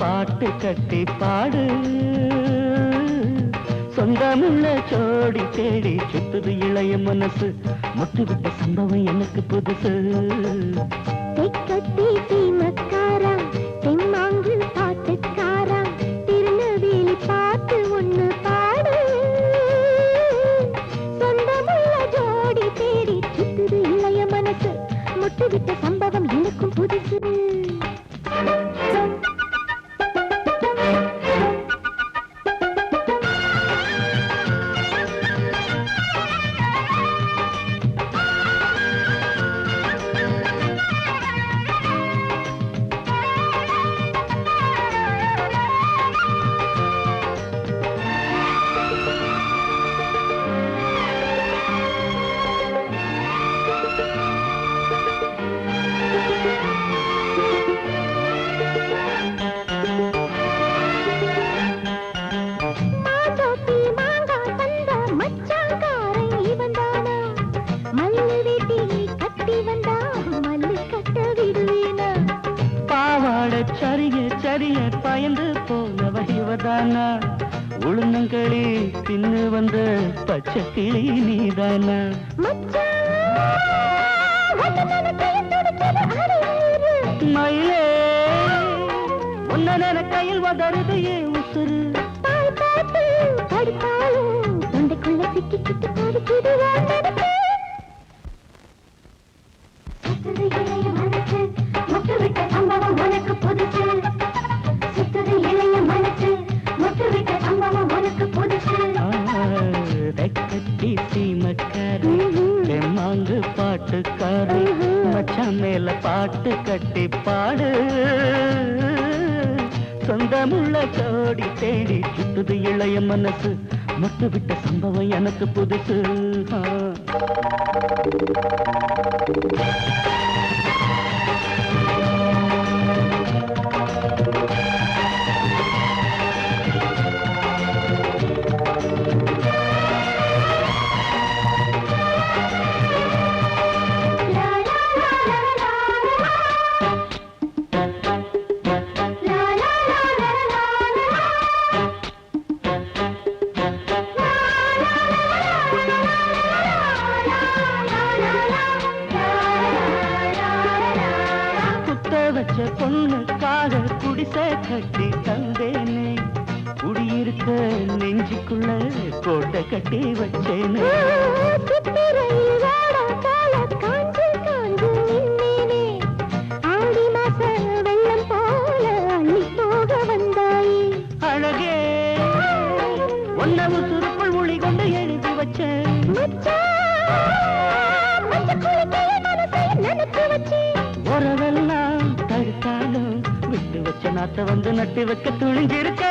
பாட்டு கட்டி பாடு சொந்தமுள்ள ஜோடி தேடி சுத்துது இளைய மனசு முட்டுவிட்ட சம்பவம் எனக்கு புதுசு கட்டி சீமக்காரா தெம்மாங்கு பாட்டுக்காரா திருநெல்வேலி பாட்டு ஒண்ணு பாடு நீதானா உளுந்தங்களி தின்னு வந்த பச்சை கிளி நீதானா மயிலே உன்ன கையில் வதருது ஏன் உசுறு தொண்டைக்குள்ள சிக்கி சிக்கி பாடிக்கிது சுத்துது இளைய மனசு முட்டு விட்ட சம்பவம் உனக்கு புதுசு சுத்துது இளைய மனசு முட்டு விட்ட சம்பவம் உனக்கு புதுசு கட்டி சீமக்காரி தெம்மாங்கு பாட்டுக்காரி மச்சான் மேல பாட்டு கட்டி பாடு சொந்தமுள்ள ஜோடி தேடி சுத்துது இளைய மனசு முட்டு விட்ட சம்பவம் எனக்கு புதுசு வச்ச பொண்ணுக்காக குடிசை கட்டி தந்தேனே குடியிருக்க நெஞ்சுக்குள்ள கோட்டை கட்டி வச்சேனே அழகே ஒன்னவு சுருக்குள் மொழி கொண்டு எழுதி வச்சேன் உறவெல்லாம் தடுத்தாலும் விட்டு வச்ச நாத்த வந்து நட்டு வைக்க துணிஞ்சிருக்க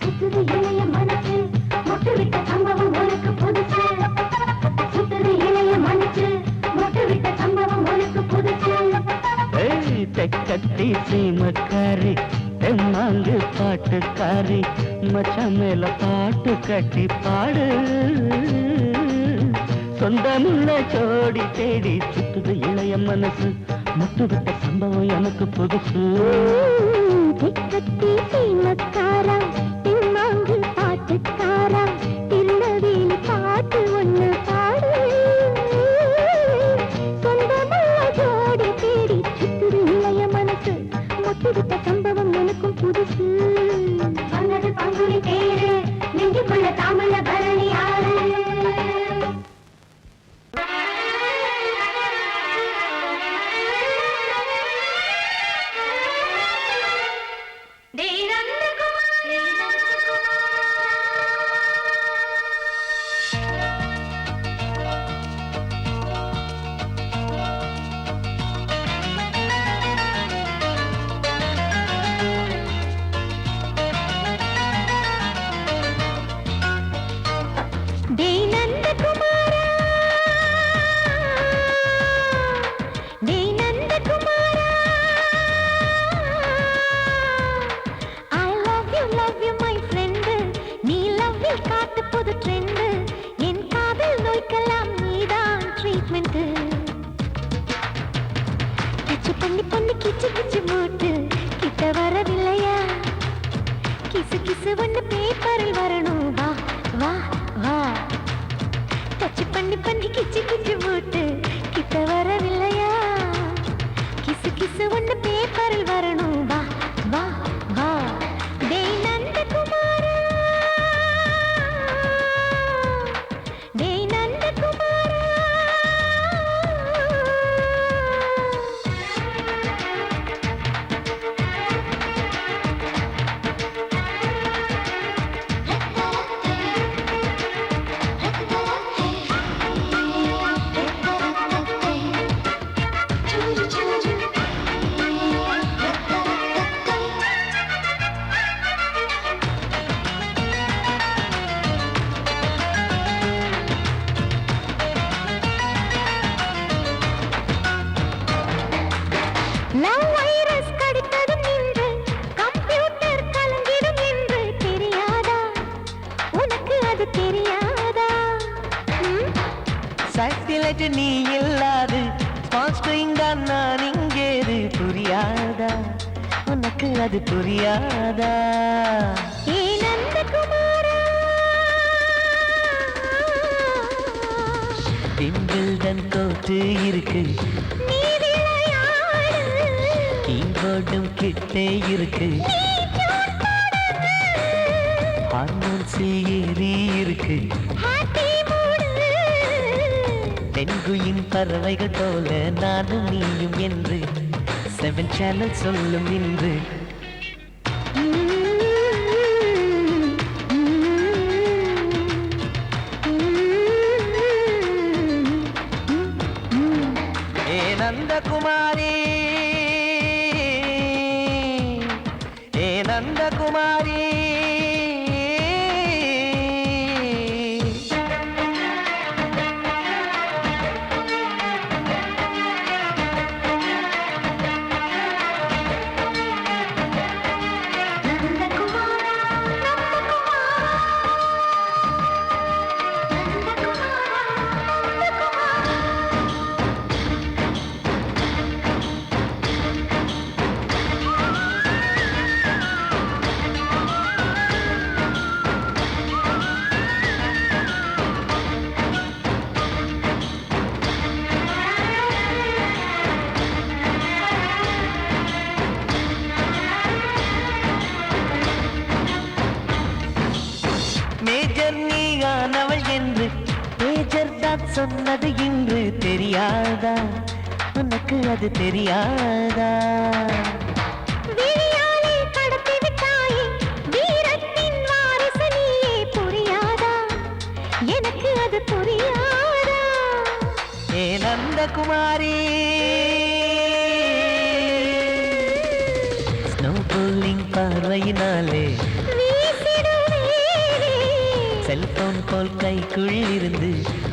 சுத்துது இளைய மனசு முட்டு விட்ட சம்பவம் உனக்கு புதுசு சுத்துது இளைய மனசு முட்டு விட்ட சம்பவம் உனக்கு புதுசு தெக்கட்டி சீமக்காரி தெம்மாங்கு பாட்டுக்காரி மச்சான் மேல பாட்டு கட்டி பாடு சொந்தமுள்ள ஜோடி தேடி சுத்துது இளைய மனசு முட்டு விட்ட சம்பவம் எனக்கு புதுசு திக்கத்தி சீமக்காரா தெம்மாங்கு பாட்டுக்காரா திருநெல்வேலி பாட்டு ஒண்ணு பாடு சொந்தமுள்ள ஜோடி தேடி சுத்துது இளைய மனசு முட்டு விட்ட சம்பவம் எனக்கும் புதுசு வந்தது பங்குனி தேரு நெஞ்சுக்குள்ள தாமல பரணி ஆறு பண்ணி பண்ணி கிச்சு கிச்சு மூட்டு கிட்ட வரவில்லையா கிசு கிசு ஒண்ணு பேப்பரில் வரணும் வா வா வா டச் பண்ணி பண்ணி கிச்சு கிச்சு மூட்டு கிட்ட வரவில்லையா கிசு கிசு ஒண்ணு பேப்பரில் வரணும் வா வா வா டேய் நந்தகுமாரா டேய் நந்தகுமாரா நீ இல்லாது ஸ்மால் ஸ்ட்ரிங் தான் நான் இங்கேது புரியாதா உன்னை உனக்கு அது புரியாதா? ஏ நந்தகுமாரா, விம்பிள்டன் கோட்டு இருக்கு, நீ விளையாடு, கீபோர்டும் கிட்டே இருக்கு, ஹார்மோன்ஸில் ஏறி இருக்கு, ஹாப்பி மூடு. பெண்குயின் பறவைகள் போல நானும் நீயும் என்று 7 சேனல் சொல்லும் இன்று. ஏ நந்தகுமாரி, ஏ நந்தகுமாரி, மேஜர் நீயானவள் என்று மேஜர் தான் சொன்னது இன்று தெரியாதா? உனக்கு அது தெரியாதா? விழியாலே கடத்தி விட்டாயே, வீரத்தின் வாரிசு நீயே, புரியாதா? எனக்கு அது புரியாதா? ஏ நந்தகுமாரி, ஸ்னோ போலிங் பார்வையினாலே வீசிடுவேனே, செல்போன் போல் கைக்குள் இருந்து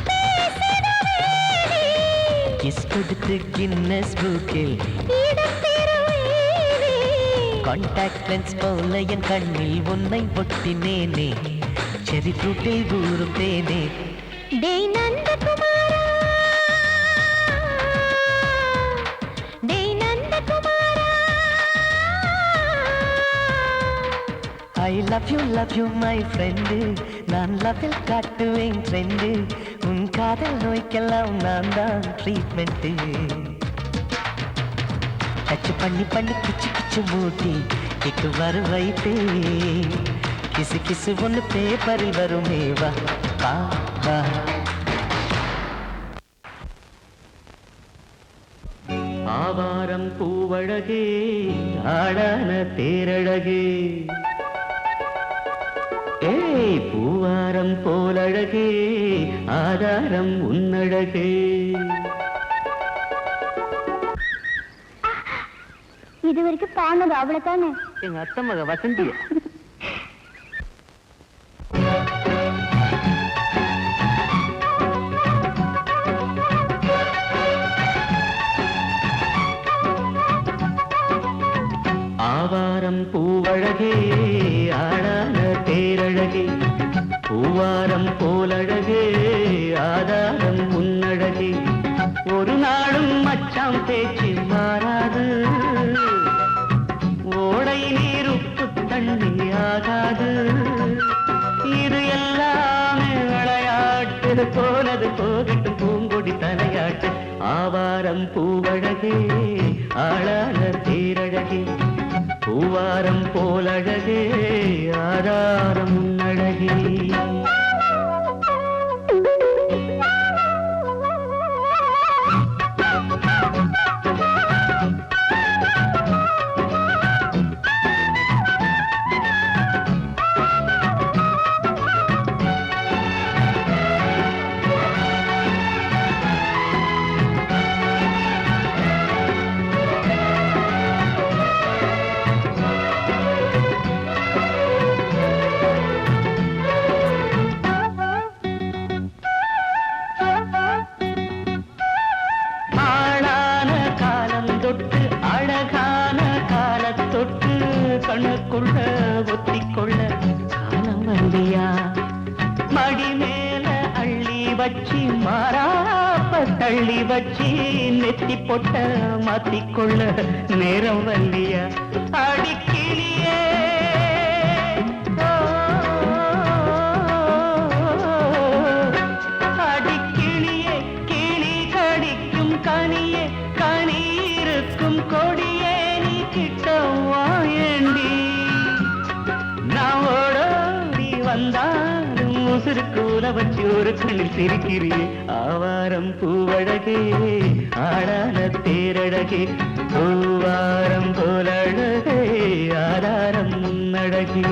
பேசிடுவேனே, கிஸ் கொடுத்து கின்னஸ் புக்கில் இடம் பெறுவேனே. கான்டாக்ட் லென்ஸ் போல என் கண்ணில் உன்னை ஒட்டினேனே, செரி ஃப்ரூட்டில் ஊறும் தேனே. டேய் நந்தகுமாரா, டேய் நந்தகுமாரா, I love you my friend, நான் லவ்வில் காட்டுவேன் ட்ரெண்டு, உன் காதல் நோய்க்கெல்லாம் நான் தான் ட்ரீட்மெண்ட்டு. டச் பண்ணி பண்ணி கிச்சு கிச்சு மூட்டி கிக்கு வர வைப்பே, கிசு கிசு ஒன்று பேப்பரில் வருமே, வா வா வா. ஆவாரம் பூவழகே, ஆடான தேரழகே, ஏய் பூவாரம் போலழகே, ஆதாரம் உன்னழகே. இது வரைக்கும் பாடுனது அவ்வளவுதானே? எங்க அத்தை மக வசந்திய. ஆவாரம் பூவழகே, ஆடான தேரழகே, பூவாரம் போலழகே, ஆதாரம் உன்னழகே. ஒரு நாளும் மச்சாம் பேச்சு மாறாது, ஓடை நீர் உப்பு தண்ணி ஆகாது. இது எல்லாமே விளையாட்டு, போனது போகட்டும் பூங்கொடி தலையாட்டு. ஆவாரம் பூவழகே, ஆளான தேரழகே, பூவாரம் போலழகே, ஆதாரம் உன்னழகே. கண்ணுக்குள்ள ஒத்திக்கொள்ள காலம் வந்தியா, மடி மேல அள்ளி வச்சி மாறாப்ப தள்ளி வச்சி நெத்தி பொட்ட மாத்திக்கொள்ள நேரம் வல்லியா அடிக்கிளியே அடிக்கிளியே கிளி கடிக்கும் கனியே கனி இருக்கும் கொடியே நீ கிட்ட வாயண்டி நான் ஓடோடி வந்தாலும் உசுருக்கு உல வச்சு ஒரு கண்ணில் சிரிக்கிறியே ஆவாரம் பூவழகே ஆடான தேரழகே பூவாரம் போலழகே ஆதாரம் முன்னழகே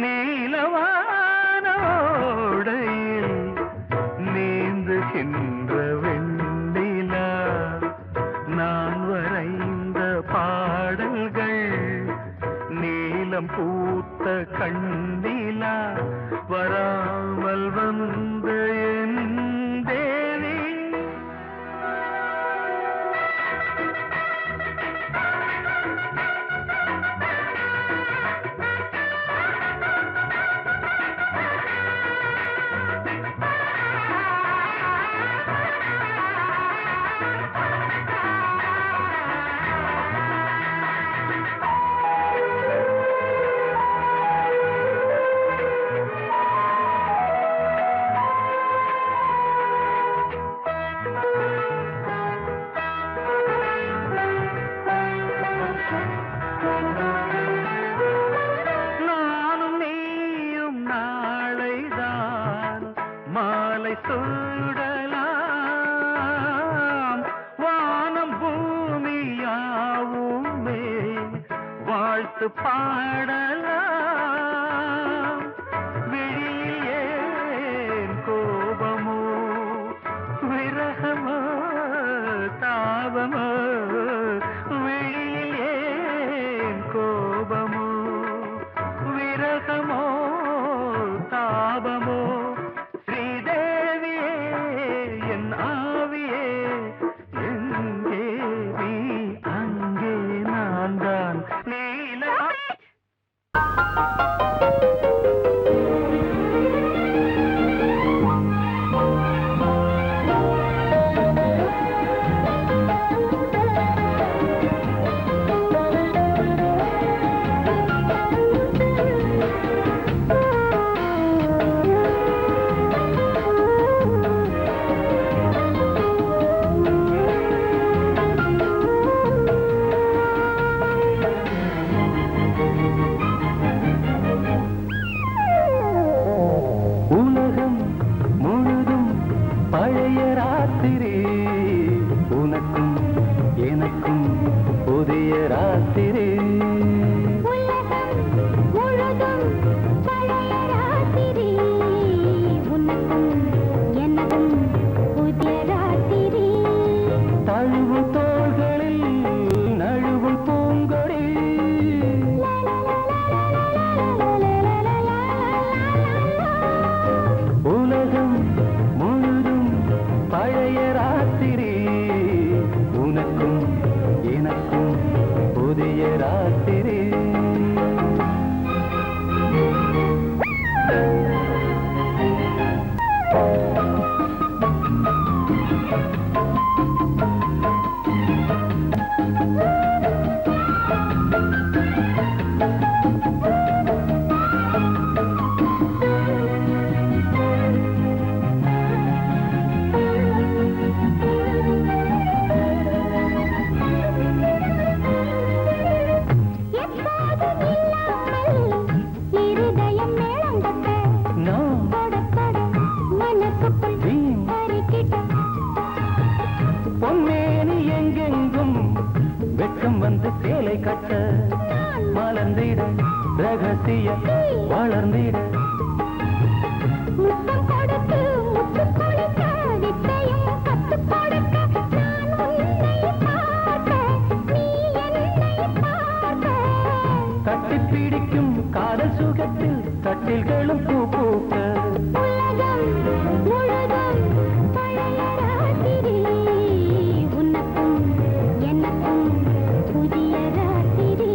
நீலவா இளம் பூத்த கண்ணிலா வராமல் வந்த என் தேவி மாலை சூடலாம் வானம் பூமியாவுமே வாழ்த்து பாடலாம் விழியில் ஏன் கோபமோ விரகமோ தாபமோ விழியில் ஏன் கோபமோ விரகமோ தாபமோ பழைய ராத்திரி உனக்கும் எனக்கும் புதிய ராத்திரி முழுதும் பழைய ராத்திரி உனக்கும் எனக்கும் புதிய ராத்திரி தழுவும் தோள்களில் நழுவும் பூங்கொடி உலகம் பழைய ராத்திரி உனக்கும் எனக்கும் புதிய ராத்திரி பொன்மேனி எங்கெங்கும் வெட்கம் வந்து சேலை கட்ட மலர்ந்திட ரகசிய வளர்ந்திட முத்தம் கொடுத்து முத்து கொடுக்க வித்தையும் கத்து கொடுக்க நான் உன்னை பார்க்க நீ என்னை பார்க்க கட்டி பிடிக்கும் காதல் சுகத்தில் கட்டில்களும் பூ பூக்க உலகம் முழுதும் பழைய ராத்திரி உனக்கும் எனக்கும் புதிய ராத்திரி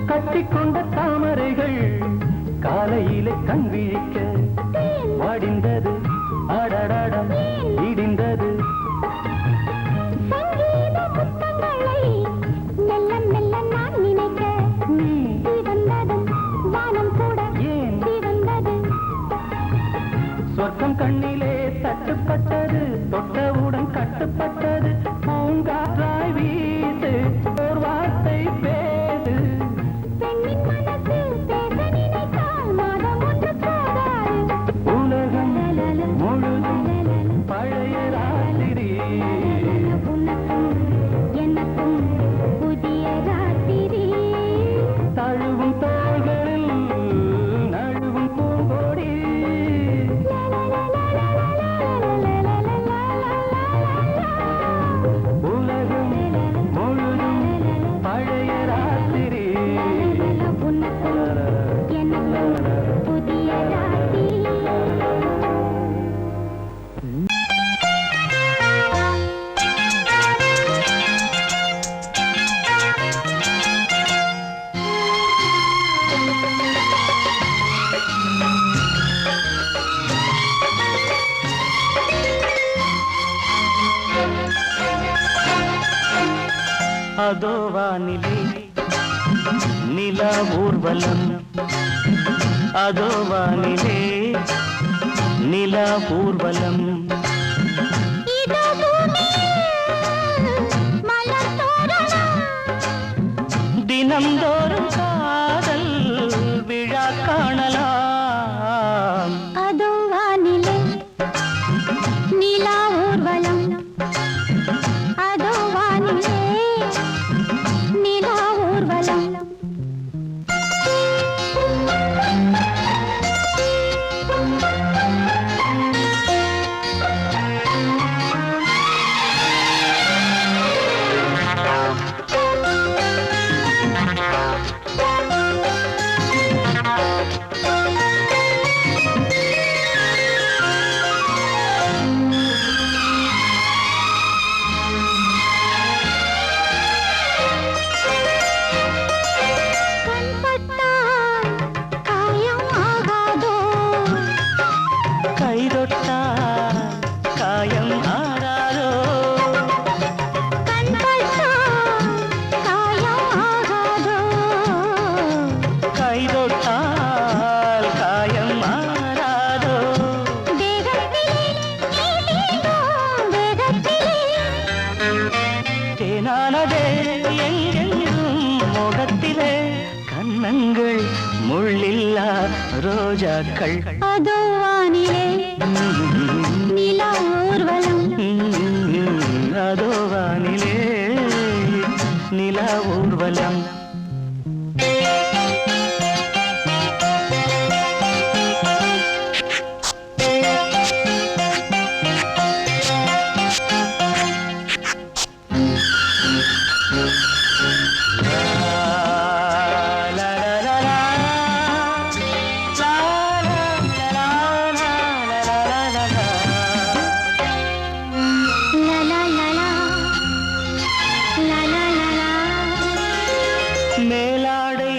கட்டிக்கொண்ட தாமரைகள் காலையிலே கண் விழிக்க வாடிந்தது அடடடம் இடிந்தது சங்கீத முத்தங்களை மெல்ல மெல்ல நான் நினைக்க நீ வந்ததும் வானம் கூட ஏன் வந்தது சொர்க்கம் கண்ணிலே தட்டுப்பட்டது தொட்டவுடன் கட்டுப்பட்டது பூங்காற்றாய் வீச தழுவும் தோள்களில் நழுவும் பூங்கோடி உலகம் முழுதும் பழைய ராத்திரி புதிய ராத்திரி அதோ வானிலே நிலா ஊர்வலம் அதோ வானிலே நிலா ஊர்வலம் தினம்தோறும் காதல் விழா காணலாம் அதோ வானிலே நிலா ஊர்வலம் அதோ வானிலே நிலா ஊர்வலம் கண்ணங்கள் முள்ளில்லா ரோஜாக்கள் அதோ வானிலே நிலா ஊர்வலம் அதோ வானிலே நிலா ஊர்வலம் மேலாடை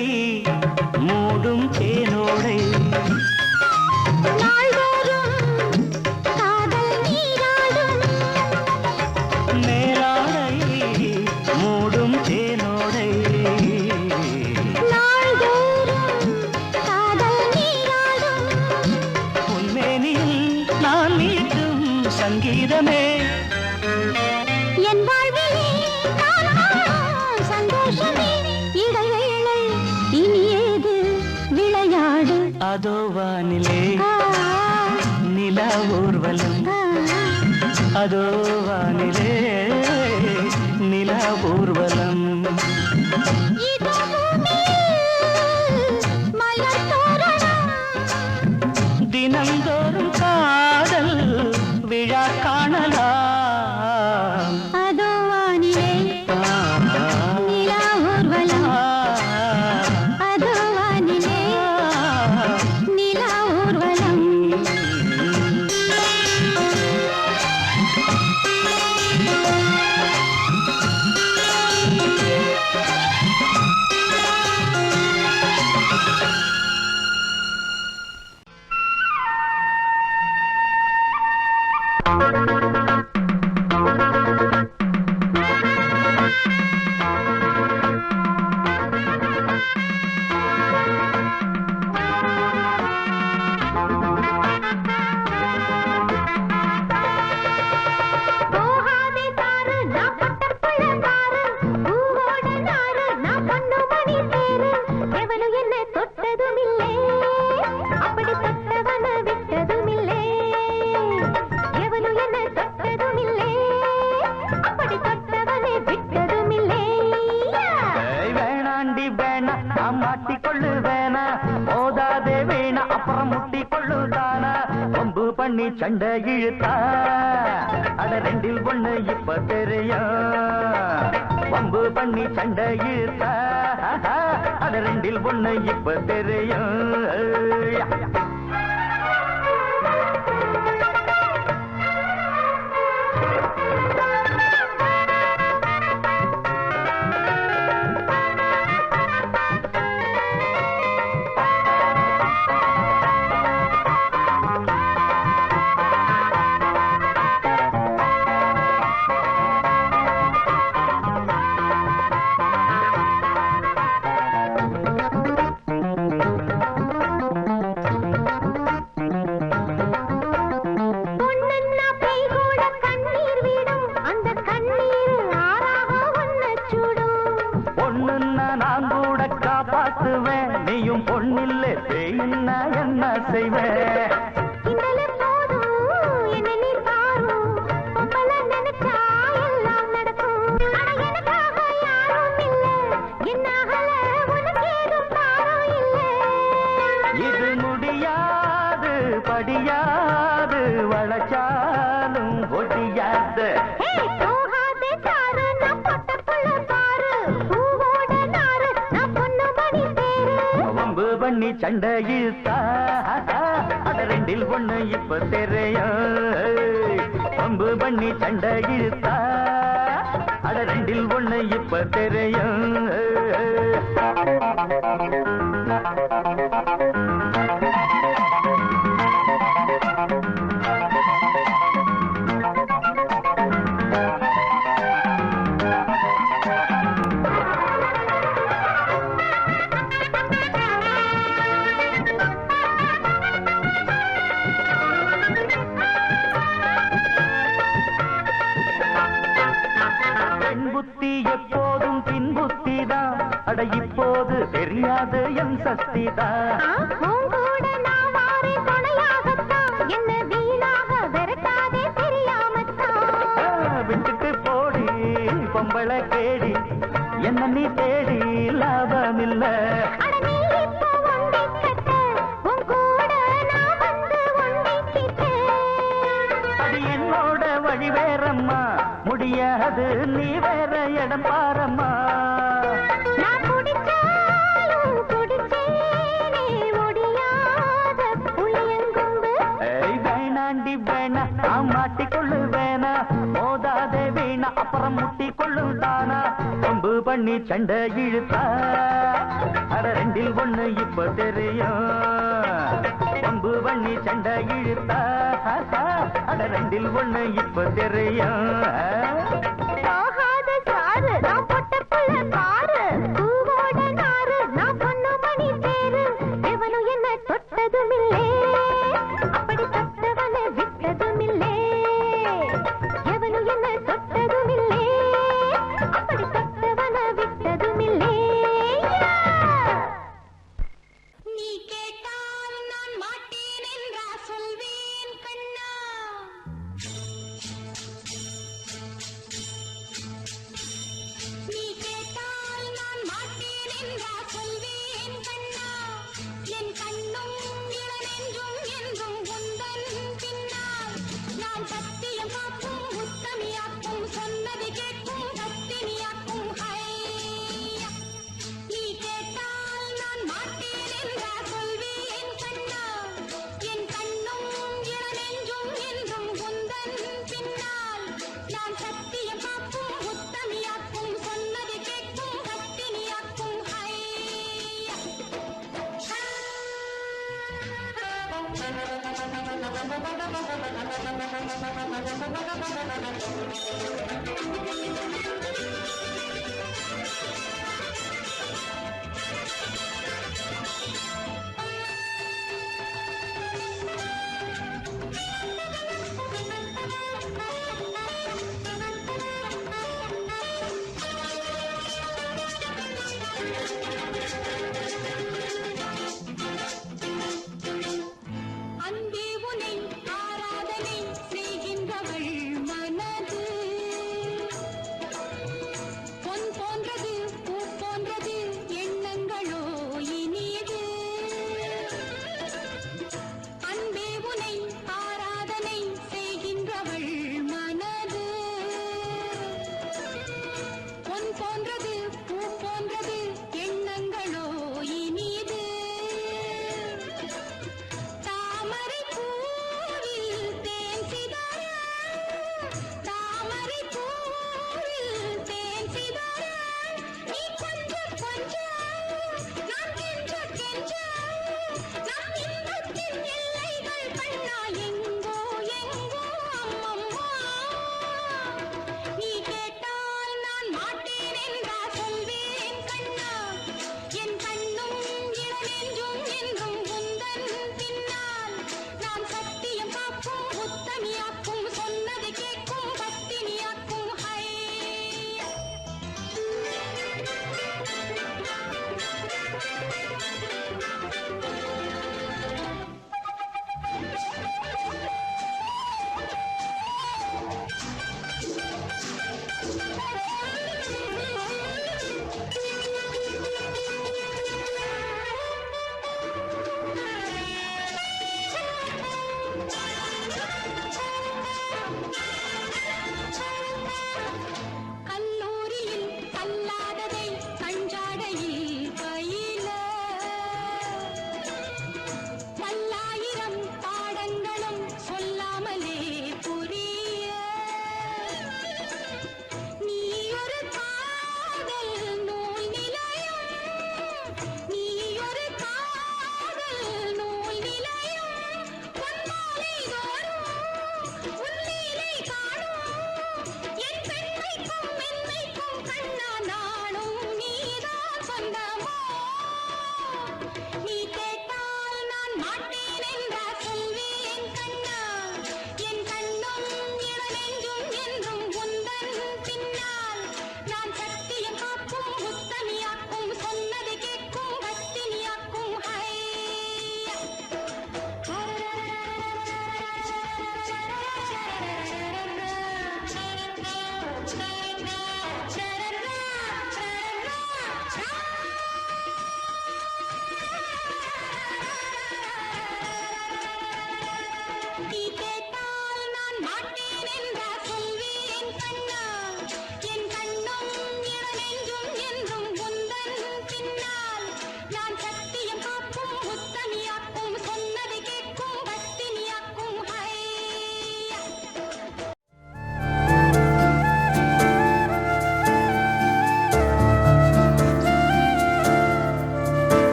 மூடும் தேனோடை மேலாடை மூடும் தேனோடை உன்மேனியில் நான் மீட்டும் சங்கீதமே என் வாழ்விலே சந்தோஷமே இடைவேளை இனியேது விளையாடு அதோ வானிலே நிலா ஊர்வலம் அதோ வானிலே நிலா ஊர்வலம் தினந்தோறும் காதல் விழா காணலாம் அதோ வானிலே நிலா ஊர்வலம் அதோ வானிலே நிலா ஊர்வலம் வேணா நான் மாட்டிக்கொள்ளு வேணா மோதாதே வேணா அப்புறம் முட்டிக்கொள்ளுதானா வம்பு பண்ணி சண்டை இழுத்தா அட ரெண்டில் ஒண்ணு இப்ப தெரியும் வம்பு பண்ணி சண்டை இழுத்தா அட ரெண்டில் ஒண்ணு இப்ப தெரியும் நீயும் பொண்ணில்ல பேயின்னா என்ன செய்வேன் இது முடியாது படியாது வளச்சாலும் ஒடியாது பண்ணி சண்டை இழுத்தா அட ரெண்டில் ஒண்ணு இப்ப தெரியும் வம்பு பண்ணி சண்டை இழுத்தா அட ரெண்டில் ஒண்ணு இப்ப தெரியும் புத்தி எப்போதும் பின் புத்திதான் அட இப்போது தெரியாது என் சக்திதான் விட்டுட்டு போடி பொம்பளை கேடி என்ன நீ தேடி லாபமில்ல அது என்னோட வழி வேறம்மா முடியாது நீ வேற இடம் பாரம்மா வேணாண்டி வேணா நான் மாட்டிக்கொள்ளு வேணா மோதாதே வீணா அப்புறம் முட்டிக்கொள்ளுதானா வம்பு பண்ணி சண்டை இழுத்தா அட ரெண்டில் ஒண்ணு இப்ப தெரியும் வம்பு பண்ணி சண்டை இழுத்தா அட ரெண்டில் ஒண்ணு இப்ப தெரியும் அன்பே உனை ஆராதனை செய்கின்றவள் மனது